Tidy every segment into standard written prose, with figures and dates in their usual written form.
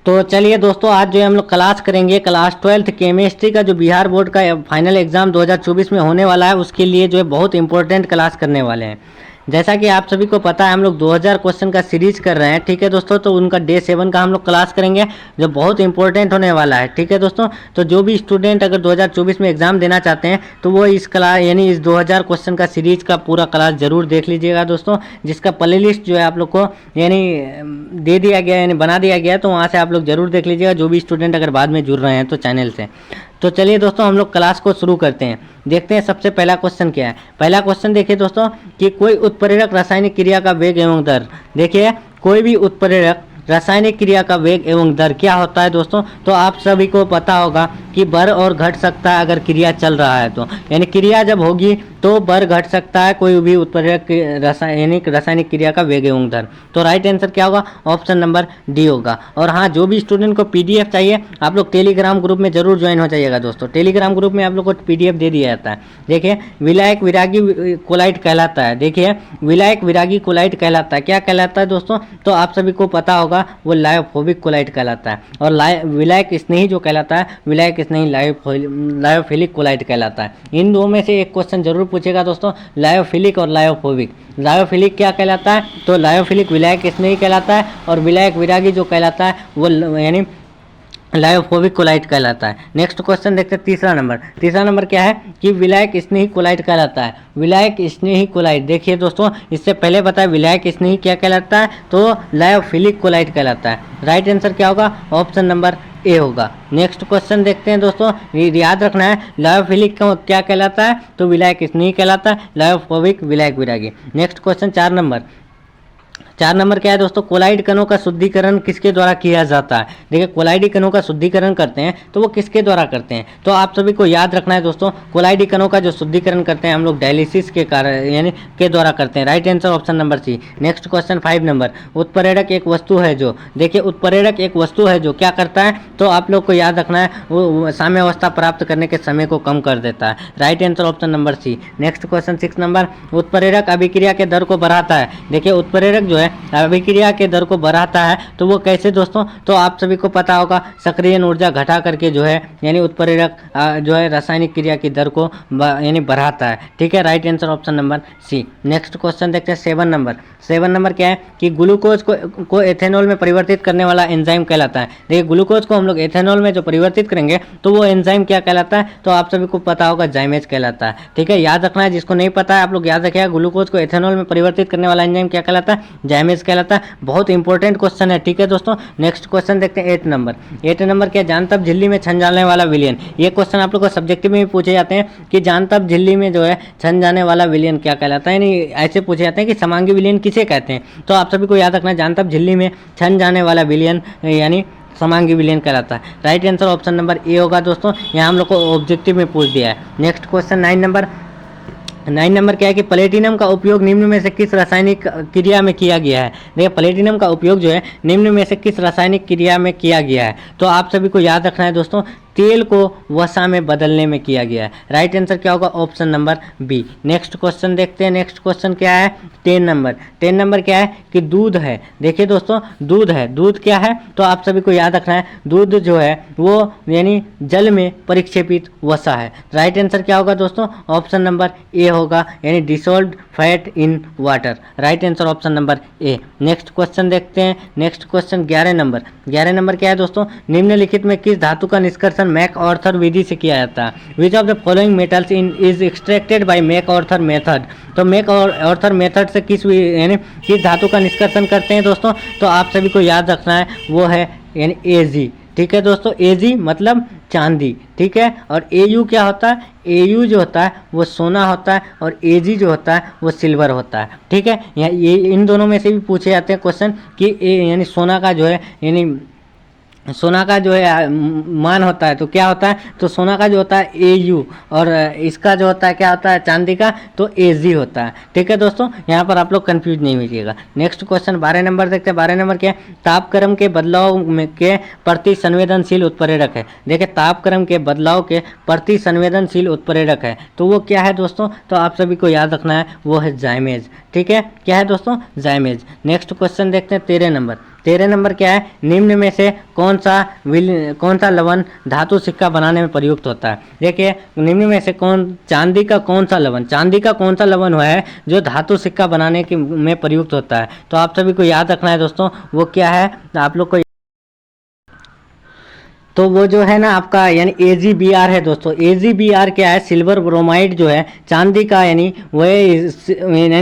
तो चलिए दोस्तों, आज जो है हम लोग क्लास करेंगे क्लास 12th केमिस्ट्री का जो बिहार बोर्ड का फाइनल एग्जाम 2024 में होने वाला है, उसके लिए जो है बहुत इंपॉर्टेंट क्लास करने वाले हैं। जैसा कि आप सभी को पता है, हम लोग 2000 क्वेश्चन का सीरीज कर रहे हैं, ठीक है दोस्तों। तो उनका डे 7 का हम लोग क्लास करेंगे, जो बहुत इंपॉर्टेंट होने वाला है, ठीक है दोस्तों। तो जो भी स्टूडेंट अगर 2024 में एग्जाम देना चाहते हैं, तो वो इस क्लास यानी इस 2000 क्वेश्चन का सीरीज का पूरा क्लास जरूर देख लीजिएगा दोस्तों, जिसका प्ले लिस्ट जो है आप लोग को यानी दे दिया गया, यानी बना दिया गया है। तो वहाँ से आप लोग जरूर देख लीजिएगा, जो भी स्टूडेंट अगर बाद में जुड़ रहे हैं तो चैनल से। तो चलिए दोस्तों, हम लोग क्लास को शुरू करते हैं। देखते हैं सबसे पहला क्वेश्चन क्या है। पहला क्वेश्चन देखिए दोस्तों कि कोई उत्प्रेरक रासायनिक क्रिया का वेग एवं दर। देखिए, कोई भी उत्प्रेरक रासायनिक क्रिया का वेग एवं दर क्या होता है दोस्तों। तो आप सभी को पता होगा कि बढ़ और घट सकता है अगर क्रिया चल रहा है तो, यानी क्रिया जब होगी तो बढ़ घट सकता है कोई भी उत्प्रेरक रासायनिक क्रिया का वेग एवं दर। तो राइट आंसर क्या होगा? ऑप्शन नंबर डी होगा। और हाँ, जो भी स्टूडेंट को पीडीएफ चाहिए, आप लोग टेलीग्राम ग्रुप में जरूर ज्वाइन हो जाइएगा दोस्तों। टेलीग्राम ग्रुप में आप लोग को पीडीएफ दे दिया जाता है। देखिए, विलायक विरागी कोलाइट कहलाता है। देखिए, विलायक विरागी कोलाइट कहलाता है। क्या कहलाता है दोस्तों? तो आप सभी को पता होगा, वो लायोफोबिक कोलाइट कहलाता है। और विलायक स्नेही जो कहलाता है, विलायक स्नेही लायोफिलिक कोलाइट कहलाता है। इन दो में से एक क्वेश्चन जरूर पूछेगा दोस्तों, लायोफिलिक और लायोफोबिक। लायोफिलिक क्या कहलाता है? तो लायोफिलिक विलायक स्नेही कहलाता है, और विलायक विरागी जो कहलाता है वो यानी लायोफोबिक कोलाइट कहलाता है। नेक्स्ट क्वेश्चन देखते हैं, तीसरा नंबर। तीसरा नंबर क्या है कि विलायक स्नेही कोलाइट कहलाता है। विलायक स्नेही कोलाइट, देखिए दोस्तों, इससे पहले बताया विलायक स्नेही क्या कहलाता है, तो लायोफिलिक कोलाइट कहलाता है। राइट आंसर क्या होगा? ऑप्शन नंबर ए होगा। नेक्स्ट क्वेश्चन देखते हैं दोस्तों, याद रखना है, लायोफिलिक क्या कहलाता है, तो विलायक स्नेही कहलाता है, लायोफोबिक विलायक विरागी। Next question 4 number. 4 नंबर क्या है दोस्तों? कोलाइड कणों का शुद्धिकरण किसके द्वारा किया जाता है। देखिए, कोलाइडी कणों का शुद्धिकरण करते हैं तो वो किसके द्वारा करते हैं, तो आप सभी को याद रखना है दोस्तों, कोलाइडी कणों का जो शुद्धिकरण करते हैं हम लोग डायलिसिस के कारण यानी के द्वारा करते हैं। Right answer option number C. Next question 5 number. उत्प्रेरक एक वस्तु है जो, देखिए, उत्प्रेरक एक वस्तु है जो क्या करता है, तो आप लोग को याद रखना है, वो साम्यावस्था प्राप्त करने के समय को कम कर देता है। Right answer option number C. Next question 6 number. उत्प्रेरक अभिक्रिया के दर को बढ़ाता है। देखिए, उत्प्रेरक जो है अभिक्रिया के दर को बढ़ाता है, तो वो कैसे दोस्तों? तो आप सभी को पता होगा, सक्रियण ऊर्जा घटा करके जो है यानी उत्प्रेरक जो है रासायनिक क्रिया की दर को यानी बढ़ाता है। ठीक है, right answer option number C. Next question देखते हैं 7 नंबर। 7 नंबर क्या है कि ग्लूकोज को एथेनॉल में परिवर्तित करने वाला एंजाइम कहलाता है। देखिए, ग्लूकोज को हम लोग एथेनॉल में जो परिवर्तित करेंगे तो वो एंजाइम क्या कहलाता है, तो आप सभी को पता होगा, जाइमेज कहलाता है। ठीक है, याद रखना है, जिसको नहीं पता है आप लोग याद रखिएगा, ग्लूकोज को एथेनॉल में परिवर्तित करने वाला एंजाइम क्या कहलाता है, जाइमेज कहलाता है। बहुत इंपॉर्टेंट क्वेश्चन है। ठीक है दोस्तों, नेक्स्ट क्वेश्चन देखते हैं 8 नंबर। 8 नंबर क्या? जानतब झिल्ली में छन जाने वाला विलयन। ये क्वेश्चन आप लोग को सब्जेक्टिव में भी पूछे जाते हैं कि जानतब झिल्ली में जो है छन जाने वाला विलयन क्या कहलाता है, यानी ऐसे पूछे जाते हैं कि समांगी विलयन किसे कहते हैं। तो आप सभी को याद रखना है, जानतब झिल्ली में छन जाने वाला विलयन यानी समांगी विलयन कहलाता है। राइट आंसर ऑप्शन नंबर ए होगा दोस्तों, यहाँ हम लोग को ऑब्जेक्टिव में पूछ दिया है। Next question 9 number. 9 नंबर क्या है कि प्लेटिनम का उपयोग निम्न में से किस रासायनिक क्रिया में किया गया है। देखिए, प्लेटिनम का उपयोग जो है निम्न में से किस रासायनिक क्रिया में किया गया है, तो आप सभी को याद रखना है दोस्तों, तेल को वसा में बदलने में किया गया है। राइट आंसर क्या होगा? Option number B. Next question देखते हैं। नेक्स्ट क्वेश्चन क्या है? 10 नंबर। 10 नंबर क्या है कि दूध है। देखिए दोस्तों, दूध है। दूध क्या है, तो आप सभी को याद रखना है, दूध जो है वो यानी जल में परिक्षेपित वसा है। राइट आंसर क्या होगा दोस्तों? ऑप्शन नंबर ए होगा, यानी dissolved fat in water. Right answer option number A. Next question देखते हैं। Next question 11 number. 11 नंबर क्या है दोस्तों? निम्नलिखित में किस धातु का निष्कर्षण मैक ऑर्थर विधि से किया जाता है। Which of the following metals is extracted by MacArthur method. तो मैक ऑर्थर मेथड से किस धातु का निष्कर्षण करते हैं दोस्तों, तो आप सभी को याद रखना है, वो है यानी एजी। ठीक है दोस्तों, एजी मतलब चांदी। ठीक है, और एयू क्या होता है? एयू जो होता है वो सोना होता है, और एजी जो होता है वो सिल्वर होता है। ठीक है, ये इन दोनों में से भी पूछे जाते हैं क्वेश्चन कि यानी सोना का जो है यानी सोना का जो है मान होता है तो क्या होता है, तो सोना का जो होता है एयू, और इसका जो होता है क्या होता है, चांदी का, तो एजी होता है। ठीक है दोस्तों, यहाँ पर आप लोग कंफ्यूज नहीं होइएगा। नेक्स्ट क्वेश्चन 12 नंबर देखते हैं। 12 नंबर क्या है? तापक्रम के बदलाव के प्रति संवेदनशील उत्प्रेरक है। देखिए, तापक्रम के बदलाव के प्रति संवेदनशील उत्प्रेरक है, तो वो क्या है दोस्तों, तो आप सभी को याद रखना है, वो है जाइमेज। ठीक है, क्या है दोस्तों? जाइमेज। नेक्स्ट क्वेश्चन देखते हैं 13 नंबर। 13 नंबर क्या है, निम्न में से कौन सा लवण धातु सिक्का बनाने में प्रयुक्त होता है। देखिए निम्न में से चांदी का कौन सा लवण हुआ है जो धातु सिक्का बनाने में प्रयुक्त होता है। तो आप सभी को याद रखना है दोस्तों, वो क्या है आप लोग को, तो वो जो है ना आपका यानी AgBr है दोस्तों। AgBr क्या है, सिल्वर ब्रोमाइड जो है चांदी का यानी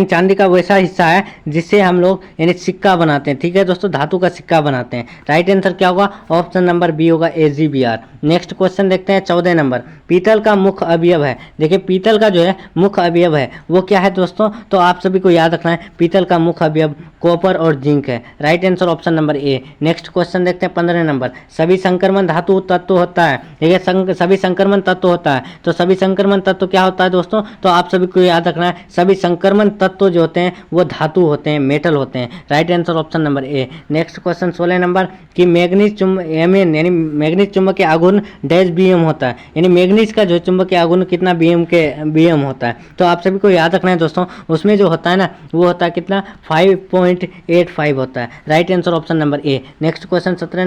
चांदी का वैसा हिस्सा है जिससे हम लोग यानी सिक्का बनाते हैं। ठीक है दोस्तों, धातु का सिक्का बनाते हैं। राइट आंसर क्या होगा, ऑप्शन नंबर बी होगा AgBr। नेक्स्ट क्वेश्चन देखते हैं 14 नंबर, पीतल का मुख्य अवयव है। देखिए पीतल का जो है मुख्य अवयव है वो क्या है दोस्तों, तो आप सभी को याद रखना है पीतल का मुख्य अवयव कॉपर और जिंक है। Right answer option number A. Next question देखते हैं 15 नंबर, सभी संक्रमण धातु तत्व होता है। देखिए सभी संक्रमण तत्व होता है, तो सभी संक्रमण तत्व क्या होता है दोस्तों, तो आप सभी को याद रखना है सभी संक्रमण तत्व जो होते हैं वो धातु होते हैं, मेटल होते हैं। Right answer option number A. Next question 16 number कि मैग्नीज यानी मैग्नीज चुंबकीय आघूर्ण डैश बीएम होता है, यानी मैग्नीज का जो चुंबकीय आघूर्ण कितना बीएम होता है। तो आप सभी को याद रखना है दोस्तों, उसमें जो होता है ना वो होता है कितना 5.85 होता है। Right answer option number A. Next question 17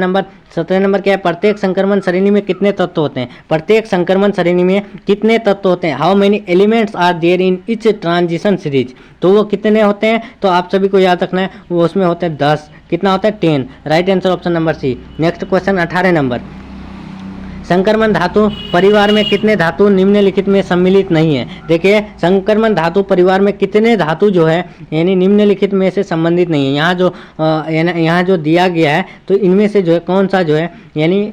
number क्या है, प्रत्येक संक्रमण श्रेणी में कितने तत्व होते हैं। प्रत्येक संक्रमण श्रेणी में कितने तत्व होते हैं, how many elements are there in each transition series, तो वो कितने होते हैं, तो आप सभी को याद रखना है वो उसमें होते हैं 10। कितना होता है 10। Right answer option number C. Next question 18 number, संक्रमण धातु परिवार में कितने धातु निम्नलिखित में सम्मिलित नहीं है। देखिए संक्रमण धातु परिवार में कितने धातु जो है यानी निम्नलिखित में से संबंधित नहीं है। यहाँ जो दिया गया है तो इनमें से जो है कौन सा जो है यानी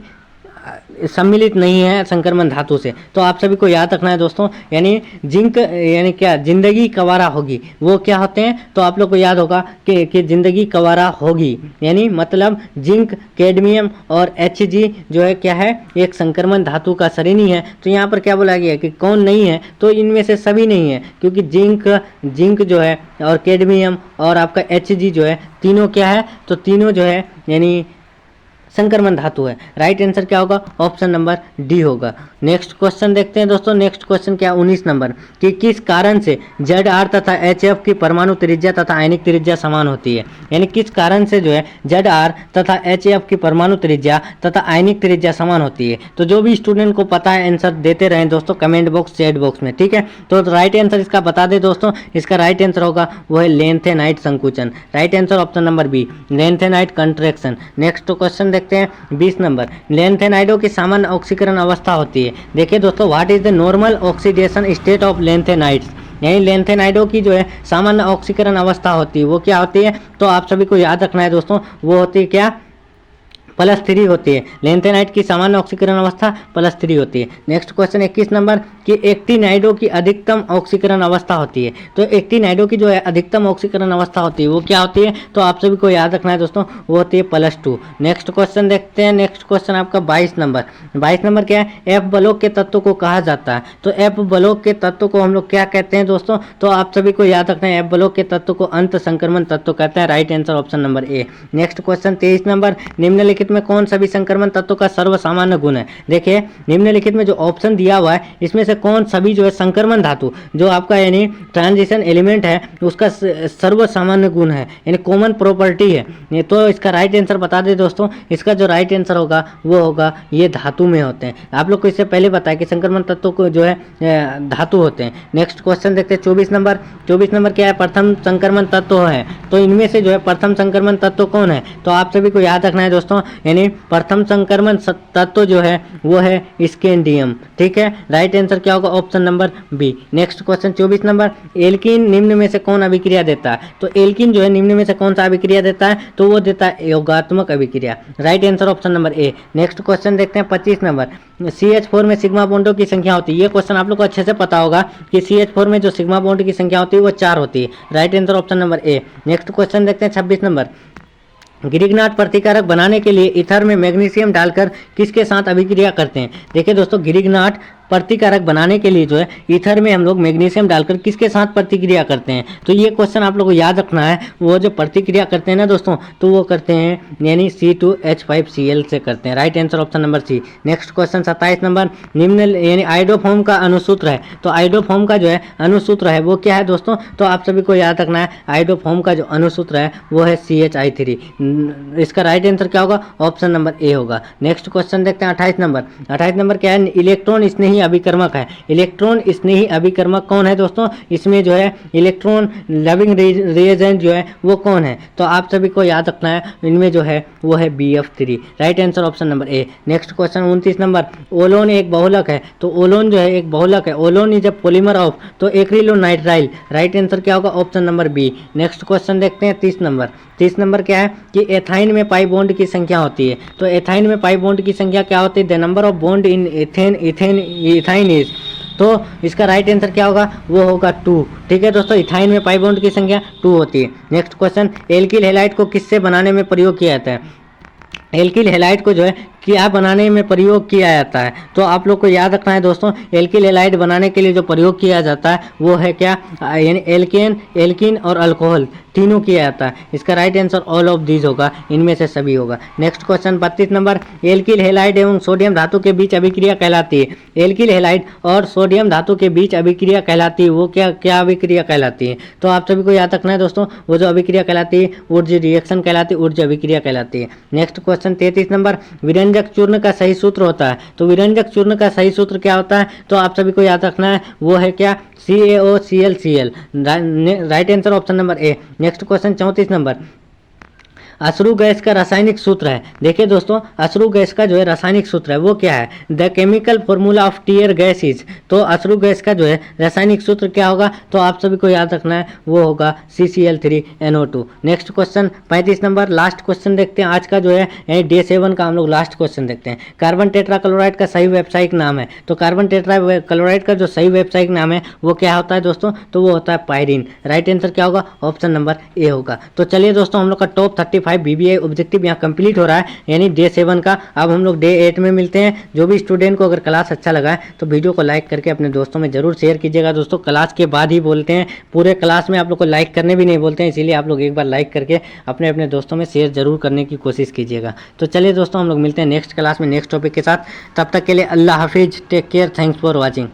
सम्मिलित नहीं है संक्रमण धातु से। तो आप सभी को याद रखना है दोस्तों, यानी जिंक यानी क्या जिंदगी कवारा होगी, वो क्या होते हैं, तो आप लोग को याद होगा कि जिंदगी कवारा होगी यानी मतलब जिंक, कैडमियम और Hg जो है क्या है एक संक्रमण धातु का श्रेणी है। तो यहाँ पर क्या बोला गया है कि कौन नहीं है, तो इनमें से सभी नहीं है, क्योंकि जिंक जो है और कैडमियम और आपका Hg जो है तीनों क्या है, तो तीनों जो है यानी संक्रमण धातु है। राइट आंसर क्या होगा, ऑप्शन नंबर डी होगा। नेक्स्ट क्वेश्चन देखते हैं दोस्तों। नेक्स्ट क्वेश्चन क्या 19 नंबर कि किस कारण से ZR तथा HF की परमाणु त्रिज्या तथा आयनिक त्रिज्या समान होती है। यानी किस कारण से जो है ZR तथा HF की परमाणु त्रिज्या तथा आयनिक त्रिज्या समान होती है। तो जो भी स्टूडेंट को पता है आंसर देते रहें दोस्तों कमेंट बॉक्स चैट बॉक्स में, ठीक है। तो राइट आंसर इसका बता दे दोस्तों, इसका राइट आंसर होगा वो है लेंथेनाइट संकुचन। Right answer option number B, lanthanide contraction. Next question देखते हैं 20 नंबर, लेंथेनाइडों की सामान्य ऑक्सीकरण अवस्था होती है। देखिए दोस्तों, what is the normal oxidation state of lanthanides, यानी लेंथेनाइडों की जो है सामान्य ऑक्सीकरण अवस्था होती है वो क्या होती है, तो आप सभी को याद रखना है दोस्तों, वो होती है क्या +3 होती है। लेंथेनाइट की सामान्य ऑक्सीकरण अवस्था +3 होती है। नेक्स्ट क्वेश्चन 21 नंबर कि एक्टिनाइडों की अधिकतम ऑक्सीकरण अवस्था होती है। तो एक्टिनाइडों की जो है अधिकतम ऑक्सीकरण अवस्था होती है वो क्या होती है, तो आप सभी को याद रखना है दोस्तों, वो होती है +2। नेक्स्ट क्वेश्चन देखते हैं। नेक्स्ट क्वेश्चन आपका 22 नंबर क्या है, एफ बलोक के तत्व को कहा जाता है। तो एफ बलोक के तत्व को हम लोग क्या कहते हैं दोस्तों, तो आप सभी को याद रखना है एफ बलोक के तत्व को अंत संक्रमण तत्व कहते हैं। Right answer option number A. Next question 23 number, निम्नलिखित में कौन सभी संक्रमण तत्वों का सर्वसामान्य गुण है। देखिए निम्नलिखित में जो ऑप्शन दिया हुआ है इसमें से कौन सभी जो है संक्रमण धातु जो आपका यानी ट्रांजिशन एलिमेंट है उसका सर्वसामान्य गुण है यानी कॉमन प्रॉपर्टी है। तो इसका राइट आंसर बता दें दोस्तों, इसका जो राइट आंसर होगा वो होगा ये धातु में होते हैं। आप लोग को इससे पहले बताया कि संक्रमण तत्वों को जो है धातु होते हैं। नेक्स्ट क्वेश्चन देखते हैं 24 नंबर क्या है, प्रथम संक्रमण तत्व है। तो इनमें से जो है प्रथम संक्रमण तत्व कौन है, तो आप सभी को याद रखना है दोस्तों, यानी प्रथम संक्रमण तत्व जो है वो है स्कैंडियम, ठीक है। राइट आंसर क्या होगा, option number B. Next question 24 number, alkene निम्न में से कौन अभिक्रिया देता है। तो एल्कीन जो है निम्न में से कौन सा अभिक्रिया देता है, तो वो देता है योगात्मक अभिक्रिया। Right answer option number A. Next question देखते हैं 25 नंबर, CH4 में सिग्मा बॉन्डों की संख्या होती है। ये क्वेश्चन आप लोग को अच्छे से पता होगा कि CH4 में जो सिग्मा बॉन्ड की संख्या होती है वो 4 होती है। Right answer option number A. Next question देखते हैं 26 नंबर, गिरिग्नाट प्रतिकारक बनाने के लिए ईथर में मैग्नीशियम डालकर किसके साथ अभिक्रिया करते हैं। देखिए दोस्तों, गिरिग्नाट प्रतिकारक बनाने के लिए जो है ईथर में हम लोग मैग्नीशियम डालकर किसके साथ प्रतिक्रिया करते हैं। तो ये क्वेश्चन आप लोग को याद रखना है, वो जो प्रतिक्रिया करते हैं ना दोस्तों, तो वो करते हैं यानी C2H5Cl से करते हैं। Right answer option number C. Next question 27 number, निम्न यानी आइडोफॉर्म का अनुसूत्र है। तो आइडोफॉर्म का जो है अनुसूत्र है वो क्या है दोस्तों, तो आप सभी को याद रखना है आइडोफॉर्म का जो अनुसूत्र है वो है CHI3। इसका राइट आंसर क्या होगा, ऑप्शन नंबर ए होगा। नेक्स्ट क्वेश्चन देखते हैं 28 नंबर। 28 नंबर क्या है, इलेक्ट्रॉन स्नेही अभिकर्मक है। इलेक्ट्रॉन स्नेही अभिकर्मक कौन है दोस्तों, इसमें जो है इलेक्ट्रॉन लविंग रिएजेंट जो है वो कौन है, तो आप सभी को याद रखना है इनमें जो है वो है BF3। Right answer option number A. Next question 29 number, Orlon एक बहुलक है। तो ओलोन जो है एक बहुलक है, Orlon is a polymer of, तो एक्रिलोनाइट्राइल। राइट आंसर क्या होगा, option number B. Next question देखते हैं 30 नंबर। 30 नंबर क्या है कि एथाइन में पाई बॉन्ड की संख्या होती है। तो एथाइन में पाई बॉन्ड की संख्या क्या होती है, the number of bond in ethyne is, तो इसका राइट आंसर क्या होगा, वो होगा 2। ठीक है दोस्तों, इथाइन में पाई बॉन्ड की संख्या 2 होती है। नेक्स्ट क्वेश्चन, एल्किल हैलाइड को किससे बनाने में प्रयोग किया जाता है। एल्किल हैलाइड को जो है क्या बनाने में प्रयोग किया जाता है, तो आप लोग को याद रखना है दोस्तों, एल्किल हैलाइड बनाने के लिए जो प्रयोग किया जाता है वो है क्या, यानी एल्किन और अल्कोहल तीनों किया जाता है। इसका right answer all of these होगा, इनमें से सभी होगा। Next question 32 number, alkyl halide एवं सोडियम धातु के बीच अभिक्रिया कहलाती है। एल्किल हैलाइड और सोडियम धातु के बीच अभिक्रिया कहलाती है, वो क्या अभिक्रिया कहलाती है, तो आप सभी को याद रखना है दोस्तों, वो जो अभिक्रिया कहलाती है ऊर्जा रिएक्शन कहलाती है, ऊर्जा अभिक्रिया कहलाती है। नेक्स्ट क्वेश्चन 33 नंबर, विरंजक चूर्ण का सही सूत्र होता है। तो विरंजक चूर्ण का सही सूत्र क्या होता है, तो आप सभी को याद रखना है वो है क्या, CaOClCl। Right answer option number A. Next question 34 number, अश्रु गैस का रासायनिक सूत्र है। देखिए दोस्तों, अश्रु गैस का जो है रासायनिक सूत्र है वो क्या है, the chemical formula of tear gas is. तो अश्रु गैस का जो है रासायनिक सूत्र क्या होगा, तो आप सभी को याद रखना है वो होगा CCl3NO2। Next question 35 number, last question देखते हैं आज का जो है डे 7 का हम लोग लास्ट क्वेश्चन देखते हैं। कार्बन टेट्राक्लोराइड का सही व्यावसायिक नाम है। तो कार्बन टेट्राक्लोराइड का जो सही व्यावसायिक नाम है वो क्या होता है दोस्तों, तो वो होता है पायरीन। राइट आंसर क्या होगा, ऑप्शन नंबर ए होगा। तो चलिए दोस्तों, हम लोग का टॉप 35 BBI ऑब्जेक्टिव यहाँ कंप्लीट हो रहा है, यानी डे 7 का। अब हम लोग डे 8 में मिलते हैं। जो भी स्टूडेंट को अगर क्लास अच्छा लगा है तो वीडियो को लाइक करके अपने दोस्तों में जरूर शेयर कीजिएगा। दोस्तों क्लास के बाद ही बोलते हैं, पूरे क्लास में आप लोग को लाइक करने भी नहीं बोलते हैं, इसीलिए आप लोग एक बार लाइक करके अपने अपने दोस्तों में शेयर जरूर करने की कोशिश कीजिएगा। तो चलिए दोस्तों, हम लोग मिलते हैं नेक्स्ट क्लास में नेक्स्ट टॉपिक के साथ। तब तक के लिए अल्लाह हाफिज, take care, thanks for watching.